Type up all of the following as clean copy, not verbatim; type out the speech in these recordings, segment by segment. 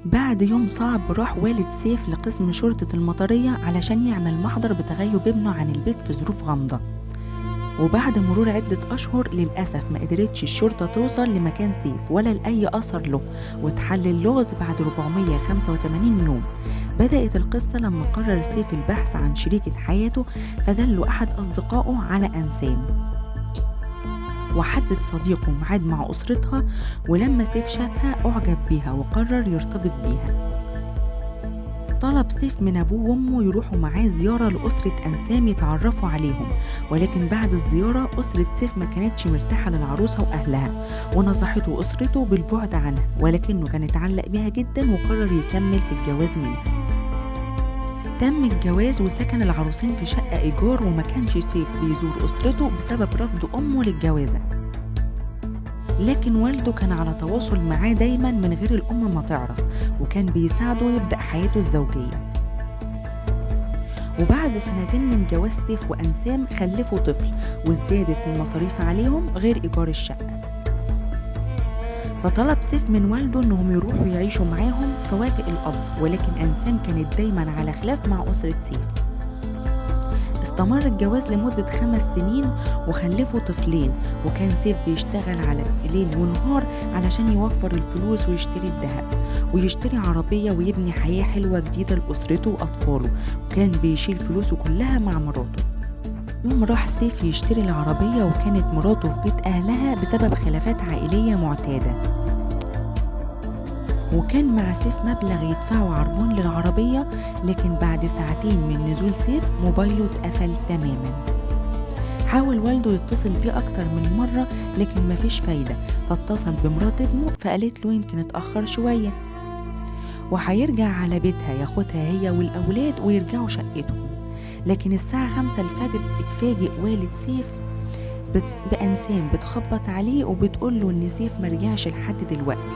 بعد يوم صعب راح والد سيف لقسم شرطة المطرية علشان يعمل محضر بتغيب ابنه عن البيت في ظروف غامضة. وبعد مرور عدة أشهر للأسف ما قدرتش الشرطة توصل لمكان سيف ولا لأي أثر له، واتحل اللغز بعد 485 يوم. بدأت القصة لما قرر سيف البحث عن شريكة حياته، فدله أحد أصدقائه على أنسام، وحدد صديقه ميعاد مع أسرتها. ولما سيف شافها أعجب بيها وقرر يرتبط بيها. طلب سيف من أبوه وأمه يروحوا معاه زيارة لأسرة أنسام يتعرفوا عليهم، ولكن بعد الزيارة أسرة سيف ما كانتش مرتاحة للعروسة وأهلها، ونصحته أسرته بالبعد عنها، ولكنه كان اتعلق بيها جدا وقرر يكمل في الجواز منها. تم الجواز وسكن العروسين في شقة إيجار، وما كانش سيف بيزور أسرته بسبب رفض أمه للجوازة، لكن والده كان على تواصل معاه دايما من غير الأم ما تعرف، وكان بيساعده يبدأ حياته الزوجية. وبعد 2 من جواز سيف وأنسام خلفوا طفل، وازدادت المصاريف عليهم غير إيجار الشقة. فطلب سيف من والده إنهم يروحوا يعيشوا معاهم، فوافق الأب، ولكن أنسام كانت دايما على خلاف مع أسرة سيف. استمر الجواز لمدة 5 سنين وخلفوا طفلين، وكان سيف بيشتغل على ليل ونهار علشان يوفر الفلوس ويشتري الذهب ويشتري عربية ويبني حياة حلوة جديدة لأسرته وأطفاله، وكان بيشيل فلوسه كلها مع مراته. يوم راح سيف يشتري العربية وكانت مراته في بيت أهلها بسبب خلافات عائلية معتادة، وكان مع سيف مبلغ يدفعه عربون للعربية، لكن بعد 2 ساعات من نزول سيف موبايله اتقفل تماما. حاول والده يتصل بيه أكتر من مرة لكن مفيش فايدة، فاتصل بمرات ابنه فقالت له يمكن اتأخر شوية وهيرجع على بيتها ياخدها هي والأولاد ويرجعوا شقتهم. لكن الساعة 5 الفجر اتفاجئ والد سيف بأنسام بتخبط عليه وبتقول له إن سيف مرجعش لحد دلوقتي.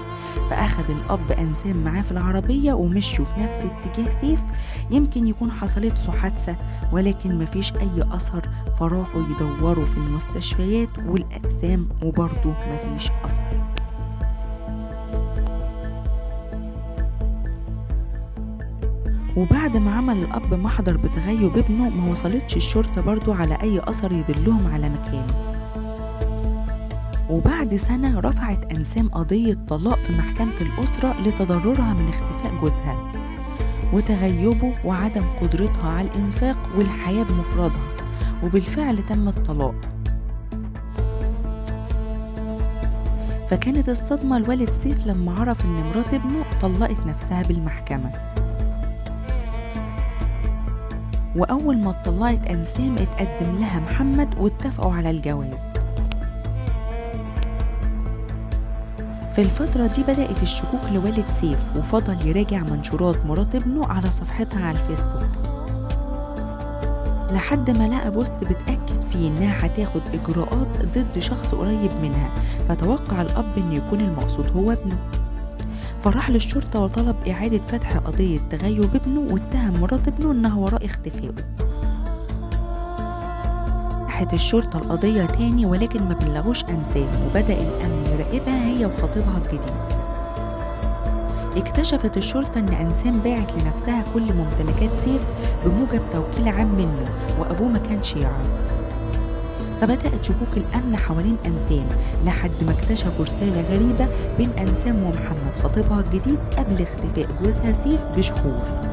فأخد الأب أنسام معاه في العربية ومشوا في نفس اتجاه سيف، يمكن يكون حصلت له حادثة، ولكن مفيش أي أثر. فراحوا يدوروا في المستشفيات والأقسام وبرضه مفيش أثر. وبعد ما عمل الأب محضر بتغيب ابنه ما وصلتش الشرطة برضه على أي أثر يدلهم على مكانه. وبعد سنة رفعت أنسام قضية طلاق في محكمة الأسرة لتضررها من اختفاء جوزها وتغيبه وعدم قدرتها على الإنفاق والحياة بمفردها، وبالفعل تم الطلاق. فكانت الصدمة لوالد سيف لما عرف إن مرات ابنه طلقت نفسها بالمحكمة. وأول ما اتطلقت أنسام اتقدم لها محمد واتفقوا على الجواز. في الفترة دي بدأت الشكوك لوالد سيف، وفضل يراجع منشورات مرات ابنه على صفحتها على الفيسبوك لحد ما لقى بوست بتأكد فيه إنها هتاخد إجراءات ضد شخص قريب منها، فتوقع الأب إن يكون المقصود هو ابنه. فراح للشرطة وطلب إعادة فتح قضية تغيب ابنه، واتهم مرات ابنه إنها وراء اختفائه. فتحت الشرطة القضية تاني ولكن ما بلغوش أنسام، وبدأ الأمن يراقبها هي وخطيبها الجديد. اكتشفت الشرطة إن أنسام باعت لنفسها كل ممتلكات سيف بموجب توكيل عام منه، وأبوه ما كانش يعرف. فبدأت شكوك الأمن حوالين أنسام لحد ما اكتشفوا رسالة غريبة بين أنسام ومحمد خطيبها الجديد قبل اختفاء جوزها سيف بشهور.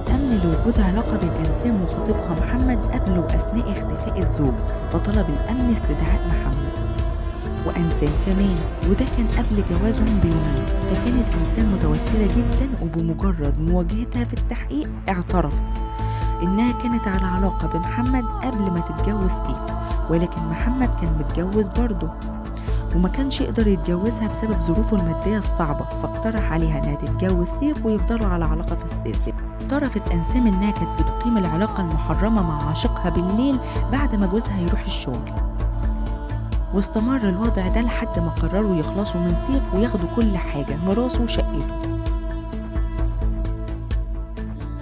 الأمن لوجود علاقة بين أنسام وخطيبها محمد قبل وأثناء اختفاء الزوج، فطلب الأمن استدعاء محمد وأنسام كمان، وده كان قبل جوازهم بيومين. فكانت أنسام متوترة جدا، وبمجرد مواجهتها في التحقيق اعترفت إنها كانت على علاقة بمحمد قبل ما تتجوز سيف، ولكن محمد كان متجوز برضه وما كانش يقدر يتجوزها بسبب ظروفه المادية الصعبة، فاقترح عليها إنها تتجوز سيف ويفضلوا على علاقة في السر. اعترفت أنسام إنها كانت بتقيم العلاقة المحرمة مع عاشقها بالليل بعد ما جوزها يروح الشغل، واستمر الوضع ده لحد ما قرروا يخلصوا من سيف وياخدوا كل حاجة، ميراثه وشقته.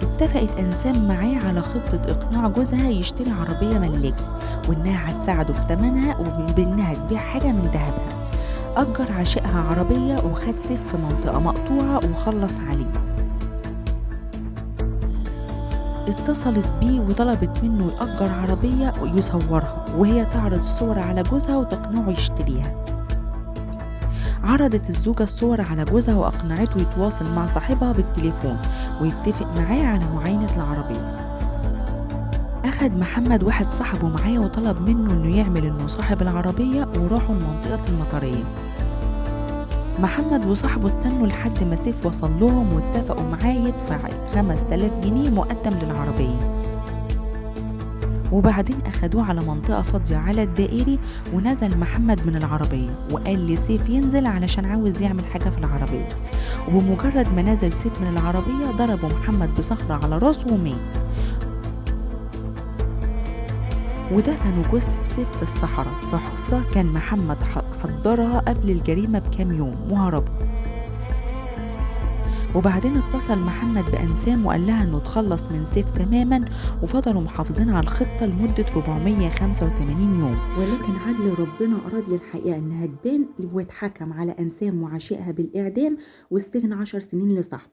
اتفقت أنسام معاه على خطة إقناع جوزها يشتري عربية ملاكي، وإنها هتساعده في ثمنها وبإنها تبيع حاجة من ذهبها. أجر عشيقها عربية وخد سيف في منطقة مقطوعة وخلص عليه. اتصلت بيه وطلبت منه يأجر عربية ويصورها وهي تعرض الصور على جوزها وتقنعه يشتريها. عرضت الزوجة الصور على جوزها وأقنعته يتواصل مع صاحبها بالتليفون ويتفق معاه على معاينة العربية. أخد محمد واحد صاحبه معاه وطلب منه إنه يعمل إنه صاحب العربية وراحوا لمنطقة المطرية. محمد وصاحبه استنوا لحد ما سيف وصل لهم واتفقوا معاه يدفع 5000 جنيه مقدم للعربية، وبعدين أخدوه على منطقة فاضية على الدائري ونزل محمد من العربية وقال لسيف ينزل علشان عاوز يعمل حاجة في العربية. وبمجرد ما نزل سيف من العربية ضربه محمد بصخرة على راسه ومات. ودفنوا جثة سيف في الصحراء في حفرة كان محمد حضرها قبل الجريمة بكام يوم وهربوا. وبعدين اتصل محمد بأنسام وقال لها انه تخلص من سيف تماما، وفضلوا محافظين على الخطة لمدة 485 يوم. ولكن عدل ربنا أراد للحقيقة انها تبان واتحكم على أنسام وعشيقها بالإعدام والسجن 10 سنين لصاحبه.